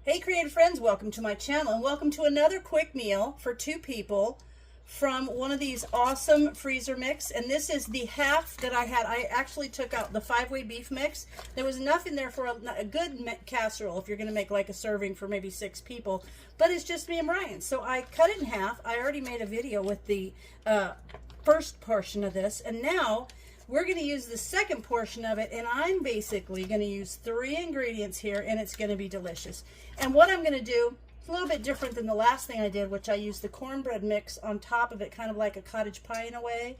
Hey creative friends, welcome to my channel and welcome to another quick meal for two people from one of these awesome freezer mix. And this is the half that I had. I actually took out the 5-way beef mix. There was enough in there for a good casserole if you're going to make like a serving for maybe 6 people, but it's just me and Brian. So I cut it in half. I already made a video with the first portion of this, and now we're going to use the second portion of it, and I'm basically going to use 3 ingredients here, and it's going to be delicious. And what I'm going to do, it's a little bit different than the last thing I did, which I used the cornbread mix on top of it, kind of like a cottage pie in a way,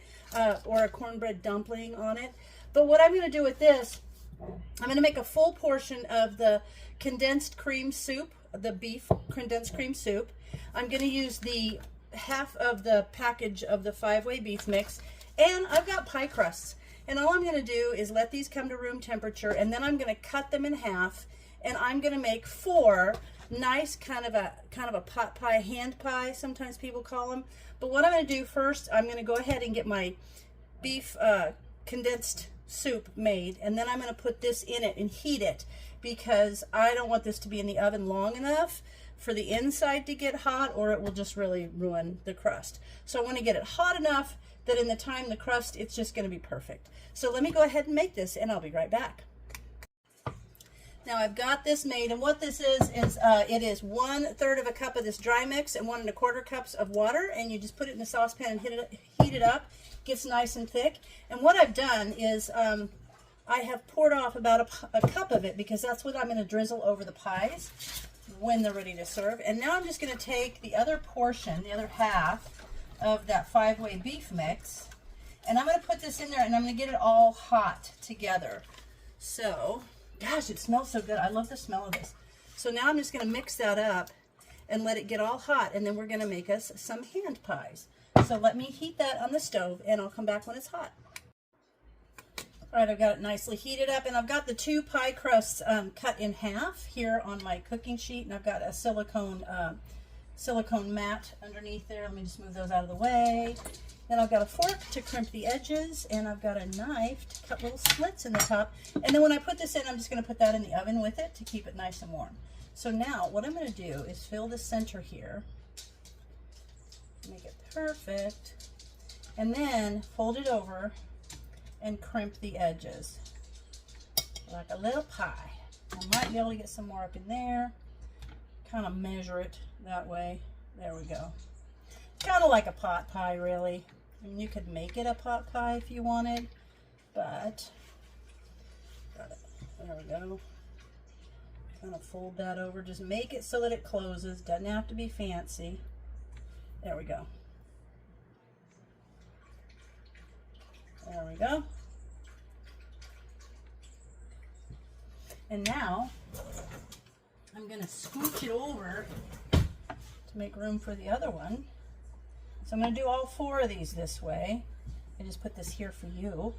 or a cornbread dumpling on it. But what I'm going to do with this, I'm going to make a full portion of the condensed cream soup, the beef condensed cream soup. I'm going to use the half of the package of the 5-way beef mix, and I've got pie crusts. And all I'm going to do is let these come to room temperature, and then I'm going to cut them in half, and I'm going to make 4 nice kind of a pot pie, hand pie, sometimes people call them. But what I'm going to do first, I'm going to go ahead and get my beef condensed soup made, and then I'm going to put this in it and heat it, because I don't want this to be in the oven long enough for the inside to get hot, or it will just really ruin the crust. So I want to get it hot enough that in the time the crust, it's just going to be perfect. So let me go ahead and make this, and I'll be right back. Now I've got this made, and what this is it is 1/3 of a cup of this dry mix and 1 1/4 cups of water, and you just put it in a saucepan and heat it up. Gets nice and thick. And what I've done is I have poured off about a cup of it, because that's what I'm going to drizzle over the pies when they're ready to serve. And now I'm just going to take the other portion, the other half of that 5-way beef mix, and I'm going to put this in there, and I'm going to get it all hot together. So, gosh, it smells so good. I love the smell of this. So now I'm just going to mix that up and let it get all hot, and then we're going to make us some hand pies. So let me heat that on the stove, and I'll come back when it's hot. All right, I've got it nicely heated up, and I've got the 2 pie crusts cut in half here on my cooking sheet, and I've got a silicone mat underneath there. Let me just move those out of the way. Then I've got a fork to crimp the edges, and I've got a knife to cut little slits in the top. And then when I put this in, I'm just going to put that in the oven with it to keep it nice and warm. So now what I'm going to do is fill the center here, make it perfect, and then fold it over and crimp the edges like a little pie. I might be able to get some more up in there, kind of measure it that way. There we go. It's kind of like a pot pie, really. I mean, you could make it a pot pie if you wanted, but got it. There we go. Kind of fold that over. Just make it so that it closes. Doesn't have to be fancy. There we go. There we go. And now I'm going to scooch it over to make room for the other one. So I'm going to do all 4 of these this way. I just put this here for you.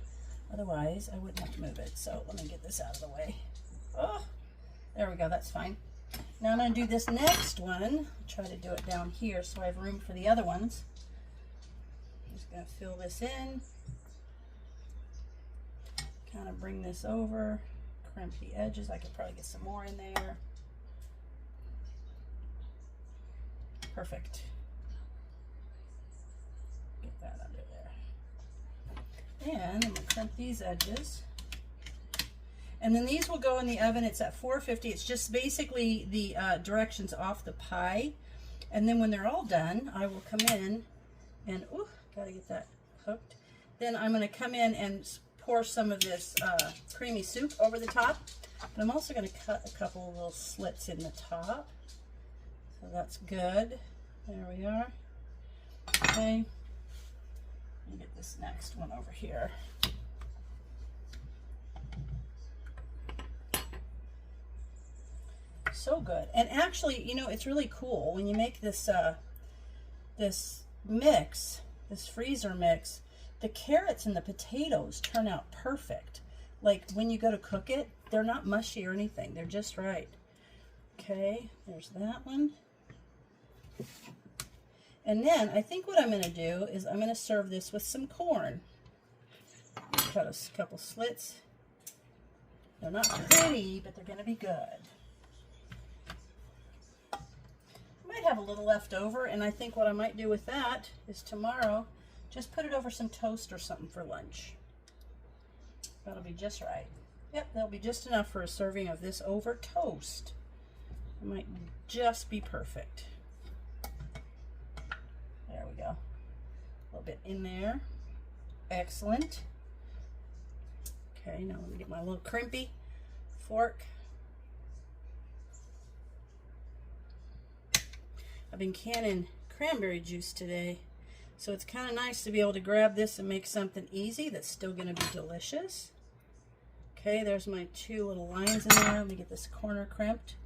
Otherwise, I wouldn't have to move it. So let me get this out of the way. Oh, there we go. That's fine. Now I'm going to do this next one. I'll try to do it down here so I have room for the other ones. I'm just going to fill this in. Kind of bring this over. Crimp the edges. I could probably get some more in there. Perfect. Get that under there. And I'm going to crimp these edges. And then these will go in the oven. It's at 450. It's just basically the directions off the pie. And then when they're all done, I will come in and, ooh, gotta get that hooked. Then I'm going to come in and pour some of this creamy soup over the top. But I'm also going to cut a couple of little slits in the top. So that's good. There we are. Okay. Let me get this next one over here. So good. And actually, you know, it's really cool when you make this this mix, this freezer mix, the carrots and the potatoes turn out perfect. Like when you go to cook it, they're not mushy or anything. They're just right. Okay, there's that one. And then I think what I'm going to do is I'm going to serve this with some corn. Cut a couple slits. They're not pretty, but they're going to be good. have a little left over, and I think what I might do with that is tomorrow just put it over some toast or something for lunch. That'll be just right. Yep, that'll be just enough for a serving of this over toast. It might just be perfect. There we go. A little bit in there. Excellent. Okay, now let me get my little crimpy fork. I've been canning cranberry juice today, so it's kind of nice to be able to grab this and make something easy that's still going to be delicious. Okay, there's my 2 little lines in there. Let me get this corner crimped.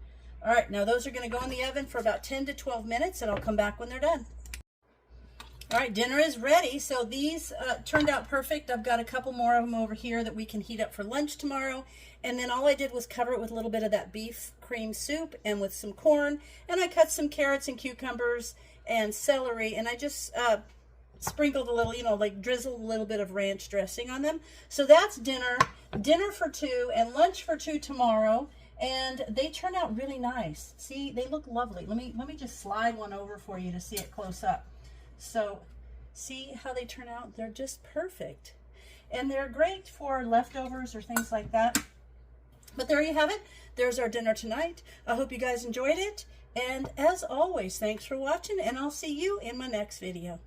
All right, now those are going to go in the oven for about 10 to 12 minutes, and I'll come back when they're done. All right, dinner is ready. So these turned out perfect. I've got a couple more of them over here that we can heat up for lunch tomorrow. And then all I did was cover it with a little bit of that beef cream soup and with some corn. And I cut some carrots and cucumbers and celery, and I just sprinkled a little, you know, like drizzled a little bit of ranch dressing on them. So that's dinner for 2 and lunch for 2 tomorrow. And they turn out really nice. See, they look lovely. Let me just slide one over for you to see it close up. So see how they turn out? They're just perfect. And they're great for leftovers or things like that. But there you have it. There's our dinner tonight. I hope you guys enjoyed it. And as always, thanks for watching, and I'll see you in my next video.